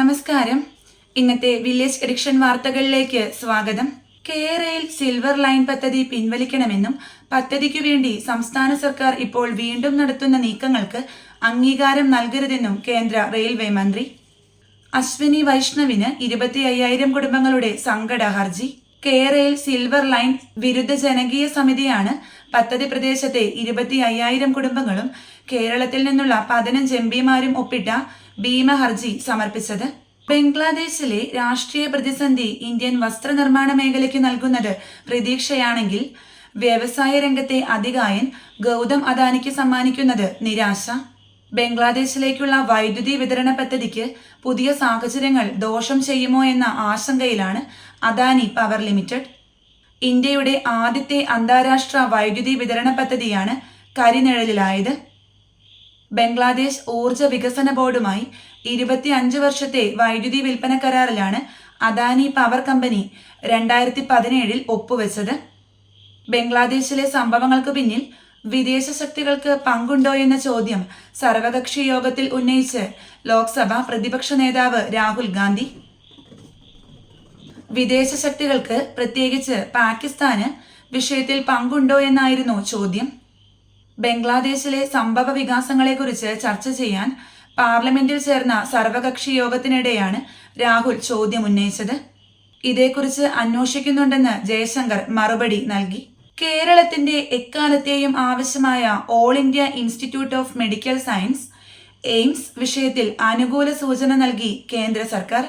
നമസ്കാരം. ഇന്നത്തെ village addiction വാർത്തകളിലേക്ക് സ്വാഗതം. കേരയിൽ സിൽവർ ലൈൻ പദ്ധതി പിൻവലിക്കണമെന്നും പദ്ധതിക്കു വേണ്ടി സംസ്ഥാന സർക്കാർ ഇപ്പോൾ വീണ്ടും നടത്തുന്ന നീക്കങ്ങൾക്ക് അംഗീകാരം നൽകരുതെന്നും കേന്ദ്ര റെയിൽവേ മന്ത്രി അശ്വിനി വൈഷ്ണവിന് 25,000 കുടുംബങ്ങളുടെ സങ്കട ഹർജി. കേരയിൽ സിൽവർ ലൈൻ വിരുദ്ധ ജനകീയ സമിതിയാണ് പദ്ധതി പ്രദേശത്തെ 25,000 കുടുംബങ്ങളും കേരളത്തിൽ നിന്നുള്ള 15 എംപിമാരും ഒപ്പിട്ട ഭീമ ഹർജി സമർപ്പിച്ചത്. ബംഗ്ലാദേശിലെ രാഷ്ട്രീയ പ്രതിസന്ധി ഇന്ത്യൻ വസ്ത്രനിർമ്മാണ മേഖലയ്ക്ക് നൽകുന്നത് പ്രതീക്ഷയാണെങ്കിൽ വ്യവസായ രംഗത്തെ അതികായൻ ഗൗതം അദാനിക്ക് സമ്മാനിക്കുന്നത് നിരാശ. ബംഗ്ലാദേശിലേക്കുള്ള വൈദ്യുതി വിതരണ പദ്ധതിക്ക് പുതിയ സാഹചര്യങ്ങൾ ദോഷം ചെയ്യുമോ എന്ന ആശങ്കയിലാണ് അദാനി പവർ ലിമിറ്റഡ്. ഇന്ത്യയുടെ ആദ്യത്തെ അന്താരാഷ്ട്ര വൈദ്യുതി വിതരണ പദ്ധതിയാണ് കരിനിഴലിലായത്. ബംഗ്ലാദേശ് ഊർജ വികസന ബോർഡുമായി 25 വർഷത്തെ വൈദ്യുതി വിൽപ്പന കരാറിലാണ് അദാനി പവർ കമ്പനി 2017 ഒപ്പുവെച്ചത്. ബംഗ്ലാദേശിലെ സംഭവങ്ങൾക്ക് പിന്നിൽ വിദേശ ശക്തികൾക്ക് പങ്കുണ്ടോ എന്ന ചോദ്യം സർവകക്ഷി യോഗത്തിൽ ഉന്നയിച്ച് ലോക്സഭ പ്രതിപക്ഷ നേതാവ് രാഹുൽ ഗാന്ധി. വിദേശ ശക്തികൾക്ക്, പ്രത്യേകിച്ച് പാകിസ്ഥാന് വിഷയത്തിൽ പങ്കുണ്ടോ എന്നായിരുന്നു ചോദ്യം. ബംഗ്ലാദേശിലെ സംഭവ വികാസങ്ങളെക്കുറിച്ച് ചർച്ച ചെയ്യാൻ പാർലമെന്റിൽ ചേർന്ന സർവകക്ഷി യോഗത്തിനിടെയാണ് രാഹുൽ ചോദ്യം ഉന്നയിച്ചത്. ഇതേക്കുറിച്ച് അന്വേഷിക്കുന്നുണ്ടെന്ന് ജയശങ്കർ മറുപടി നൽകി. കേരളത്തിന്റെ എക്കാലത്തെയും ആവശ്യമായ all India institute of medical science AIIMS വിഷയത്തിൽ അനുകൂല സൂചന നൽകി കേന്ദ്ര സർക്കാർ.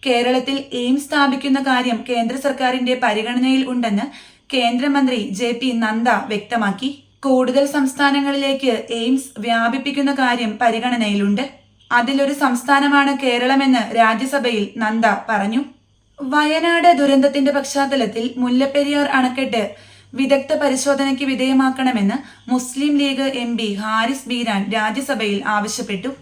കേരളത്തിൽ എയിംസ് സ്ഥാപിക്കുന്ന കാര്യം കേന്ദ്ര സർക്കാരിന്റെ പരിഗണനയിൽ ഉണ്ടെന്ന് കേന്ദ്രമന്ത്രി JP നദ്ദ വ്യക്തമാക്കി. കൂടുതൽ സംസ്ഥാനങ്ങളിലേക്ക് എയിംസ് വ്യാപിപ്പിക്കുന്ന കാര്യം പരിഗണനയിലുണ്ട്. അതിലൊരു സംസ്ഥാനമാണ് കേരളമെന്ന് രാജ്യസഭയിൽ നദ്ദ പറഞ്ഞു. വയനാട് ദുരന്തത്തിന്റെ പശ്ചാത്തലത്തിൽ മുല്ലപ്പെരിയാർ അണക്കെട്ട് വിദഗ്ധ പരിശോധനയ്ക്ക് വിധേയമാക്കണമെന്ന് മുസ്ലിം ലീഗ് MP ഹാരിസ് ബീരാൻ രാജ്യസഭയിൽ ആവശ്യപ്പെട്ടു.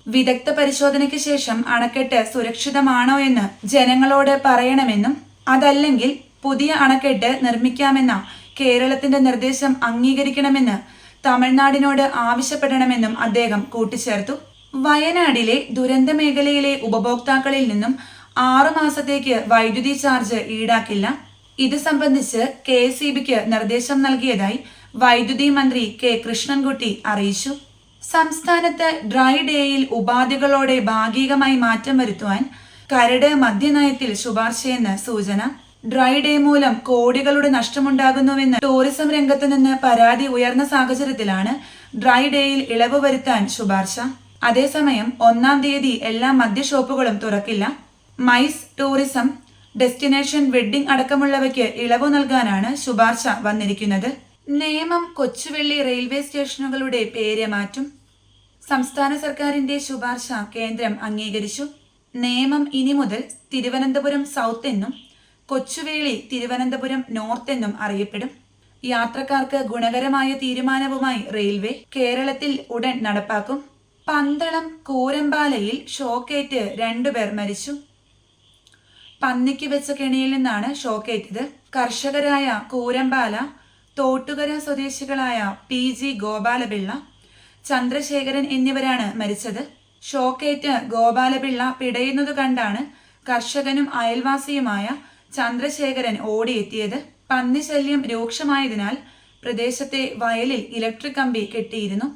വിദഗ്ധ പരിശോധനയ്ക്ക് ശേഷം അണക്കെട്ട് സുരക്ഷിതമാണോ എന്ന് ജനങ്ങളോട് പറയണമെന്നും അതല്ലെങ്കിൽ പുതിയ അണക്കെട്ട് നിർമ്മിക്കാമെന്ന കേരളത്തിന്റെ നിർദ്ദേശം അംഗീകരിക്കണമെന്ന് തമിഴ്നാടിനോട് ആവശ്യപ്പെടണമെന്നും അദ്ദേഹം കൂട്ടിച്ചേർത്തു. വയനാടിലെ ദുരന്ത മേഖലയിലെ ഉപഭോക്താക്കളിൽ നിന്നും 6 മാസത്തേക്ക് വൈദ്യുതി ചാർജ് ഈടാക്കില്ല. ഇത് സംബന്ധിച്ച് KSEBിക്ക് നിർദ്ദേശം നൽകിയതായി വൈദ്യുതി മന്ത്രി K കൃഷ്ണൻകുട്ടി അറിയിച്ചു. സംസ്ഥാനത്ത് ഡ്രൈ ഡേയിൽ ഉപാധികളോടെ ഭാഗികമായി മാറ്റം വരുത്തുവാൻ കരട് മദ്യനയത്തിൽ ശുപാർശയെന്ന് സൂചന. ഡ്രൈ ഡേ മൂലം കോടികളുടെ നഷ്ടമുണ്ടാകുന്നുവെന്ന് ടൂറിസം രംഗത്ത് നിന്ന് പരാതി ഉയർന്ന സാഹചര്യത്തിലാണ് ഡ്രൈ ഡേയിൽ ഇളവ് വരുത്താൻ ശുപാർശ. അതേസമയം 1-ാം തീയതി എല്ലാ മദ്യഷോപ്പുകളും തുറക്കില്ല. മൈസ്, ടൂറിസം, ഡെസ്റ്റിനേഷൻ വെഡ്ഡിംഗ് അടക്കമുള്ളവയ്ക്ക് ഇളവ് നൽകാനാണ് ശുപാർശ വന്നിരിക്കുന്നത്. നേമം, കൊച്ചുവേളി റെയിൽവേ സ്റ്റേഷനുകളുടെ പേര് മാറ്റും. സംസ്ഥാന സർക്കാരിന്റെ ശുപാർശ കേന്ദ്രം അംഗീകരിച്ചു. നേമം ഇനി മുതൽ തിരുവനന്തപുരം സൗത്ത് എന്നും കൊച്ചുവേളി തിരുവനന്തപുരം നോർത്ത് എന്നും അറിയപ്പെടും. യാത്രക്കാർക്ക് ഗുണകരമായ തീരുമാനവുമായി റെയിൽവേ കേരളത്തിൽ ഉടൻ നടപ്പാക്കും. പന്തളം കൂരമ്പാലയിൽ ഷോക്കേറ്റ് 2 പേർ മരിച്ചു. പന്നിക്ക് വെച്ച കെണിയിൽ നിന്നാണ് ഷോക്കേറ്റത്. കർഷകരായ കൂരമ്പാല, തോട്ടുകര സ്വദേശികളായ PG ഗോപാലപിള്ള, ചന്ദ്രശേഖരൻ എന്നിവരാണ് മരിച്ചത്. ഷോക്കേറ്റ് ഗോപാലപിള്ള പിടയുന്നത് കണ്ടാണ് കർഷകനും അയൽവാസിയുമായ ചന്ദ്രശേഖരൻ ഓടിയെത്തിയത്. പന്നിശല്യം രൂക്ഷമായതിനാൽ പ്രദേശത്തെ വയലിൽ ഇലക്ട്രിക് കമ്പി കെട്ടിയിരുന്നു.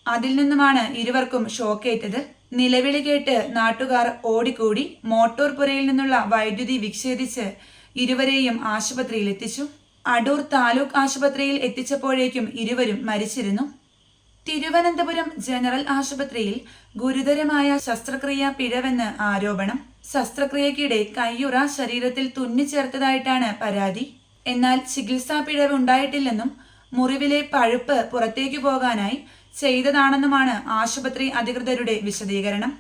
അതിൽ നിന്നുമാണ് ഇരുവർക്കും ഷോക്കേറ്റത്. നിലവിളി കേട്ട് നാട്ടുകാർ ഓടിക്കൂടി മോട്ടോർ പുരയിൽ നിന്നുള്ള വൈദ്യുതി വിച്ഛേദിച്ച് ഇരുവരെയും ആശുപത്രിയിൽ എത്തിച്ചു. അടൂർ താലൂക്ക് ആശുപത്രിയിൽ എത്തിച്ചപ്പോഴേക്കും ഇരുവരും മരിച്ചിരുന്നു. തിരുവനന്തപുരം ജനറൽ ആശുപത്രിയിൽ ഗുരുതരമായ ശസ്ത്രക്രിയ പിഴവെന്ന് ആരോപണം. ശസ്ത്രക്രിയക്കിടെ കയ്യുറ ശരീരത്തിൽ തുന്നിച്ചേർത്തതായിട്ടാണ് പരാതി. എന്നാൽ ചികിത്സാ പിഴവ് ഉണ്ടായിട്ടില്ലെന്നും മുറിവിലെ പഴുപ്പ് പുറത്തേക്കു പോകാനായി ചെയ്തതാണെന്നുമാണ് ആശുപത്രി അധികൃതരുടെ വിശദീകരണം.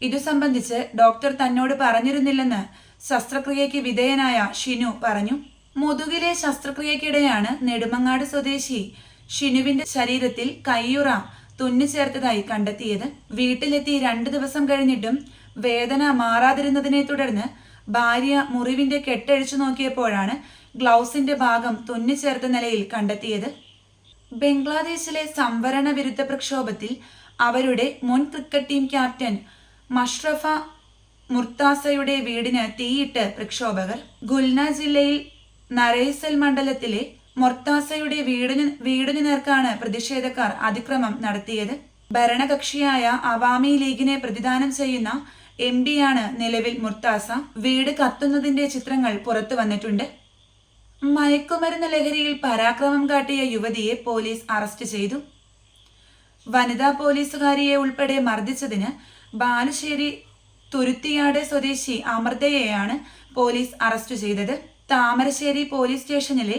ഇതു സംബന്ധിച്ച് ഡോക്ടർ തന്നോട് പറഞ്ഞിരുന്നില്ലെന്ന് ശസ്ത്രക്രിയയ്ക്ക് വിധേയനായ ഷിനു പറഞ്ഞു. മുതുകിലെ ശസ്ത്രക്രിയക്കിടെയാണ് നെടുമങ്ങാട് സ്വദേശി ഷിനുവിന്റെ ശരീരത്തിൽ കയ്യുറ തുന്നിച്ചേർത്തതായി കണ്ടെത്തിയത്. വീട്ടിലെത്തി 2 ദിവസം കഴിഞ്ഞിട്ടും വേദന മാറാതിരുന്നതിനെ തുടർന്ന് ഭാര്യ മുറിവിന്റെ കെട്ടഴിച്ചു നോക്കിയപ്പോഴാണ് ഗ്ലൗസിന്റെ ഭാഗം തുന്നിച്ചേർത്ത നിലയിൽ കണ്ടെത്തിയത്. ബംഗ്ലാദേശിലെ സംവരണ വിരുദ്ധ പ്രക്ഷോഭത്തിൽ അവരുടെ മുൻ ക്രിക്കറ്റ് ടീം ക്യാപ്റ്റൻ മഷ്റഫ മുർത്താസയുടെ വീടിന് തീയിട്ട് പ്രക്ഷോഭകർ. ഖുൽന ജില്ലയിൽ നരൈസൽ മണ്ഡലത്തിലെ മൊർത്താസയുടെ വീടിനു നേർക്കാണ് പ്രതിഷേധക്കാർ അതിക്രമം നടത്തിയത്. ഭരണകക്ഷിയായ അവാമി ലീഗിനെ പ്രതിദാനം ചെയ്യുന്ന MP-യാണ് നിലവിൽ മുർത്താസ. വീട് കത്തുന്നതിന്റെ ചിത്രങ്ങൾ പുറത്തു വന്നിട്ടുണ്ട്. മയക്കുമരുന്ന് ലഹരിയിൽ പരാക്രമം കാട്ടിയ യുവതിയെ പോലീസ് അറസ്റ്റ് ചെയ്തു. വനിതാ പോലീസുകാരിയെ ഉൾപ്പെടെ മർദ്ദിച്ചതിന് ബാലുശ്ശേരി തുരുത്തിയാട് സ്വദേശി അമൃതയെയാണ് പോലീസ് അറസ്റ്റ് ചെയ്തത്. താമരശ്ശേരി പോലീസ് സ്റ്റേഷനിലെ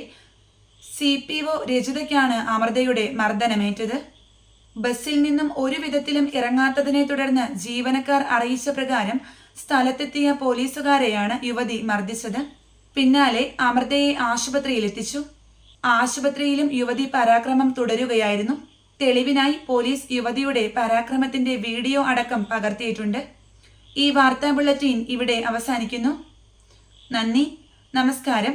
CPO രജിതയ്ക്കാണ് അമൃതയുടെ മർദ്ദനമേറ്റത്. ബസ്സിൽ നിന്നും ഒരു വിധത്തിലും ഇറങ്ങാത്തതിനെ തുടർന്ന് ജീവനക്കാർ അറിയിച്ച പ്രകാരം സ്ഥലത്തെത്തിയ പോലീസുകാരെയാണ് യുവതി മർദ്ദിച്ചത്. പിന്നാലെ അമൃതയെ ആശുപത്രിയിലെത്തിച്ചു. ആശുപത്രിയിലും യുവതി പരാക്രമം തുടരുകയായിരുന്നു. തെളിവിനായി പോലീസ് യുവതിയുടെ പരാക്രമത്തിന്റെ വീഡിയോ അടക്കം പകർത്തിയിട്ടുണ്ട്. ഈ വാർത്താ ബുള്ളറ്റിൻ ഇവിടെ അവസാനിക്കുന്നു. നന്ദി, നമസ്കാരം.